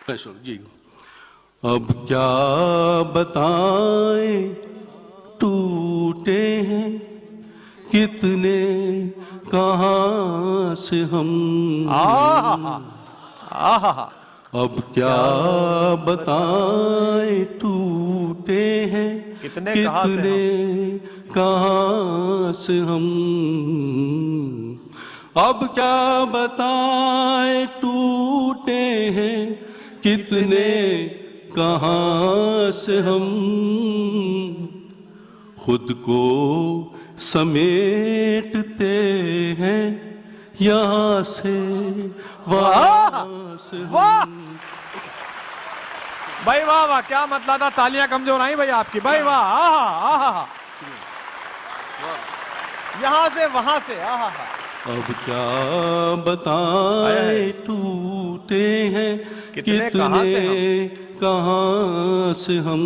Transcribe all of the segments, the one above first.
जी। अब क्या बताएं टूटे हैं कितने कहाँ से हम। अब क्या बताएं टूटे हैं कितने कहाँ से हम। अब क्या बताएं टूटे हैं कितने कहाँ से हम। खुद को समेटते हैं यहाँ से वहाँ से हम। भाई वाह वाह, क्या मतलब था। तालियां कमजोर आई भाई आपकी। भाई वाह, आहा, यहाँ से वहां से, आहा। अब क्या बताएं टूटे हैं कितने कहाँ से हम।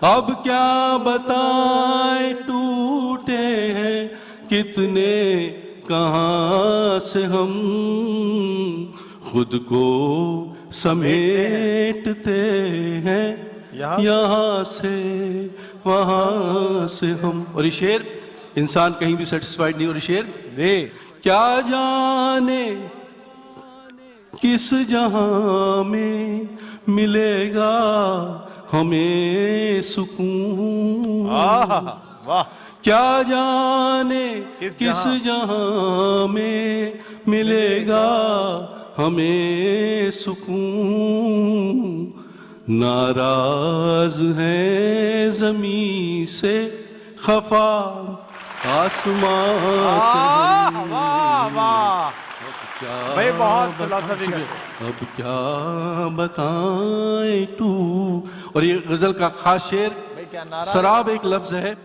अब क्या बताएं टूटे हैं कितने कहाँ से हम। खुद को समेटते हैं यहाँ से वहाँ से हम। और ये शेर इंसान कहीं भी सेटिस्फाइड नहीं। और ये शेर क्या जाने किस जहां में मिलेगा हमें सुकून। वाह। क्या जाने किस जहां में मिलेगा हमें सुकून। नाराज है जमीन से खफा आसमां से। वाह वाह भाई, बहुत फिलॉसफी का। अब क्या बताएं तू। और ये गजल का खास शेर, शराब एक लफ्ज है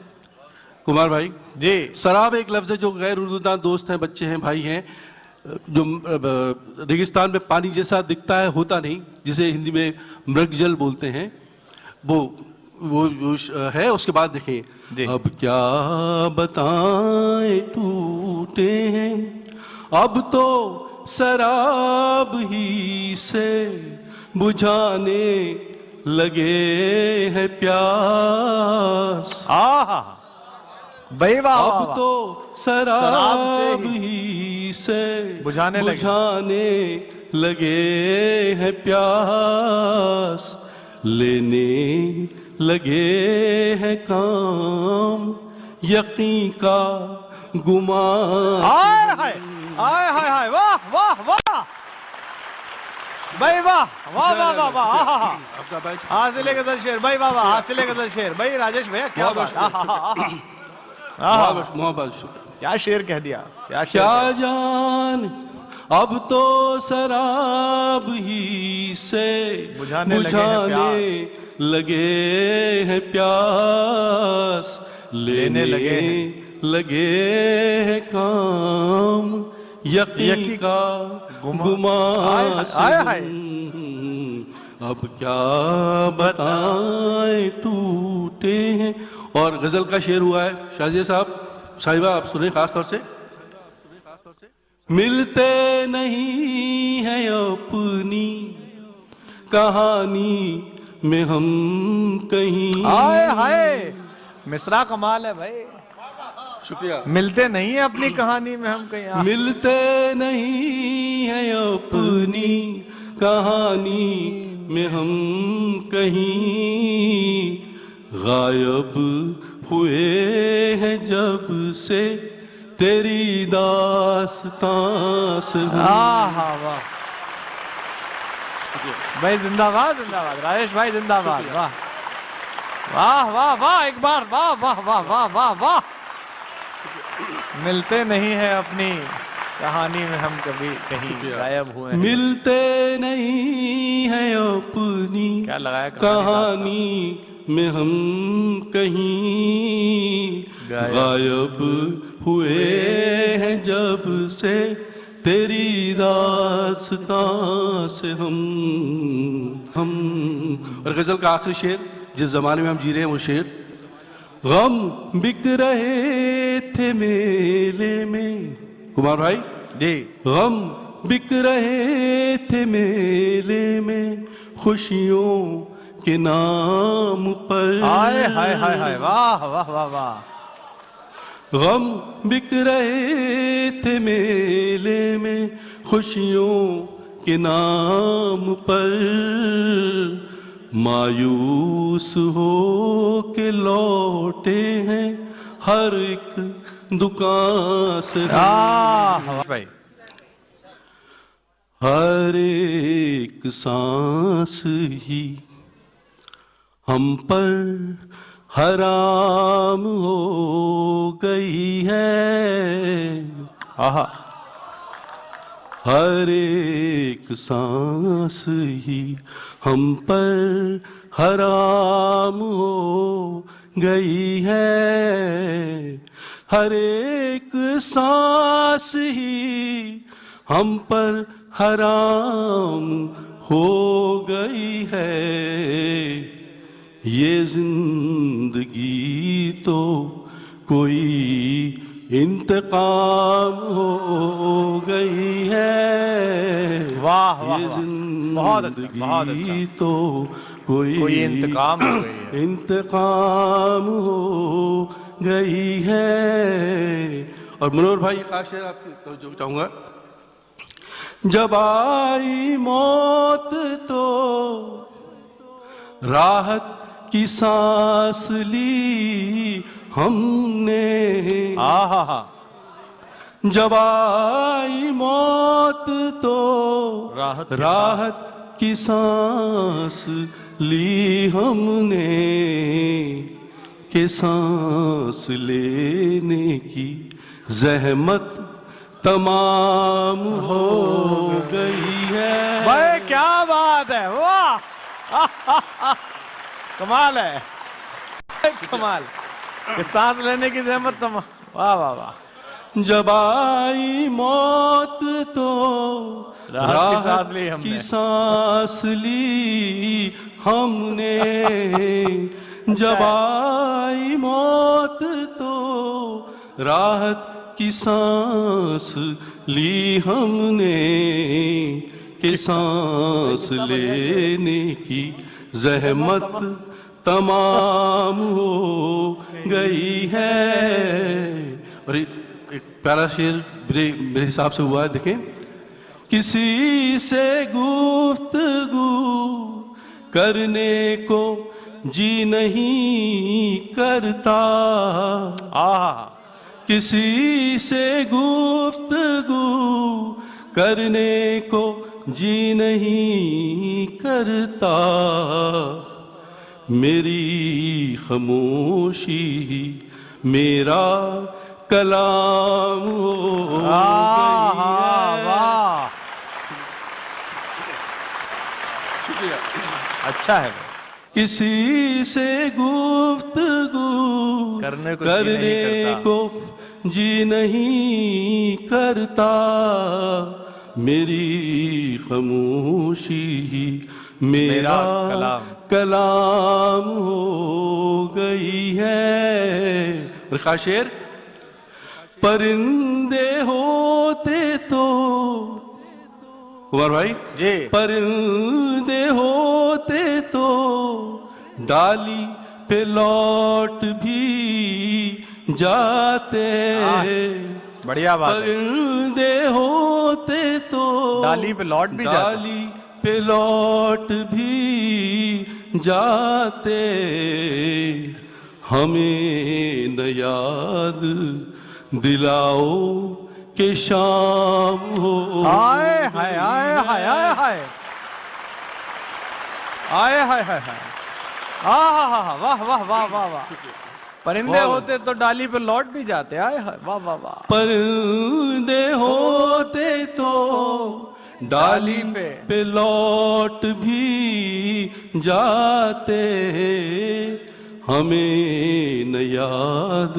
कुमार भाई जी। शराब एक लफ्ज है जो गैर उर्दूदान दोस्त हैं, बच्चे हैं, भाई हैं, जो रेगिस्तान में पानी जैसा दिखता है, होता नहीं, जिसे हिंदी में मृगजल बोलते हैं, वो है। उसके बाद देखें, अब क्या बताएं टूटे हैं अब तो शराब ही से बुझाने लगे हैं प्यास। अब तो शराब ही से बुझाने लगे हैं प्यास। लेने लगे हैं काम यकीन का गुमान। हाय हाय, वाह वाह वाह भाई, वाह वाह वाह वाह वाह। हासिले गजल शेर भाई, वाह वाह, हासिले गजल शेर भाई। राजेश भैया क्या बात, क्या शेर कह दिया, क्या जान अब तो शराब ही से बुझाने लगे हैं प्यास। लेने लगे हैं काम यकीन का गुमान। अब क्या बताएं टूटे हैं। और गजल का शेर हुआ है शाहजी साहब, साहिबा आप सुने खास तौर से। मिलते नहीं है अपनी कहानी में हम कहीं। हाय मिसरा कमाल है भाई, शुक्रिया। मिलते नहीं है अपनी कहानी में हम कहीं। मिलते नहीं है अपनी कहानी में हम कहीं। गायब हुए हैं जब से तेरी दास्तां से। वाह भाई, जिंदाबाद जिंदाबाद राजेश भाई, जिंदाबाद। वाह वाह वाह वाह, एक बार वाह वाह वाह वाह वाह वाह। मिलते नहीं है अपनी कहानी में हम कभी कहीं गायब हुए। मिलते नहीं है अपनी कहानी में हम कहीं। गायब हुए हैं जब से तेरी दास्तां से हम। और गजल का आखिरी शेर, जिस जमाने में हम जी रहे हैं वो शेर। गम बिक रहे थे मेले में, कुमार भाई जी, गम बिक रहे थे मेले में खुशियों के नाम पर। हाय हाय हाय हाय, वाह वाह वाह वाह। गम बिक रहे थे मेले में खुशियों के नाम पर। मायूस हो के लौटे हैं हर एक दुकान से। भाई हर एक सांस ही हम पर हराम हो गई है। आहा, हर एक सांस ही हम पर हराम हो गई है। हर एक सांस ही हम पर हराम हो गई है। ये जिंदगी तो कोई इंतकाम हो गई है। वाह वाह ये वाह, बहुत अच्छा, बहुत जिंदगी अच्छा। तो कोई इंतकाम हो गई है। इंतकाम हो गई है। और मनोहर भाई एक खास शेर आपकी तो जो चाहूंगा। जब आई मौत तो राहत की सांस ली हमने। आहा हा, जब आई मौत तो राहत की सांस ली हमने। के सांस लेने की जहमत तमाम हो गई है। भाई क्या बात है, वाह कमाल है, कमाल। कि सांस लेने की जहमत तो, वाह वाह वाह। जब आई मौत तो राहत की सांस ली हमने। जब आई मौत तो राहत की सांस ली हमने। कि सांस लेने की जहमत तमाम हो गई है। और एक प्यारा शेर मेरे हिसाब से हुआ है, देखें। किसी से गुफ्तगू करने को जी नहीं करता। आहा, किसी से गुफ्तगू करने को जी नहीं करता। मेरी खामोशी ही मेरा कलाम हो गई है। वाह, शुक्रिया। अच्छा है। किसी से गुफ्तगू करने को जी नहीं करता। मेरी खामोशी ही मेरा कलाम हो गई है। और खास शेर। परिंदे होते तो, कुमार भाई जी, परिंदे होते तो डाली पे लौट भी जाते। बढ़िया बात है। परिंदे होते तो डाली पे लौट भी जाते। डाली पे लौट भी जाते। हमें न याद दिलाओ के शाम हो। हाय हाय हाय हाय हाय हाय हाय हाय हाय हाय, आहा, वाह वाह वाह वाह वाह। परिंदे होते तो डाली पे लौट भी जाते। आए हाय, वाह वाह वाह। परिंदे होते तो डाली पे लौट भी जाते। हमें न याद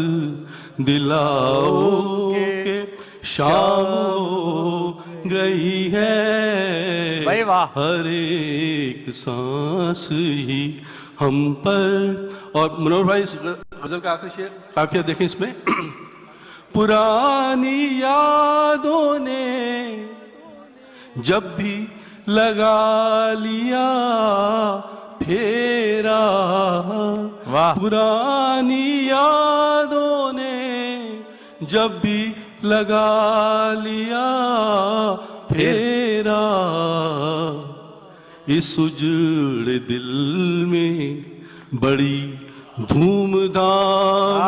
दिलाओ के शाम हो गई है। भाई वाह। हर एक सांस ही हम पर। और मनोहर भाई गजल का आखिरी शेर काफिया देखें इसमें। पुरानी यादों ने जब भी लगा लिया फेरा, वाह पुरानी यादों ने जब भी लगा लिया फेरा, इस उजड़े दिल में बड़ी धूमधाम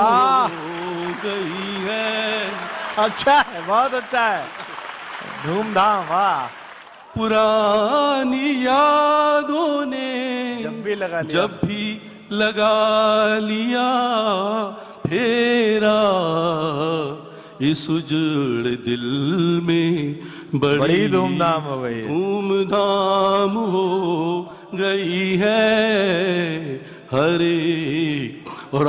हो गई है। अच्छा है, बहुत अच्छा है, धूमधाम। वाह, पुरानी यादों ने जब भी लगा लिया, जब भी लगा लिया फेरा, इस उजड़े दिल में बड़ी धूमधाम हो गई है। धूमधाम हो गई है। हरे और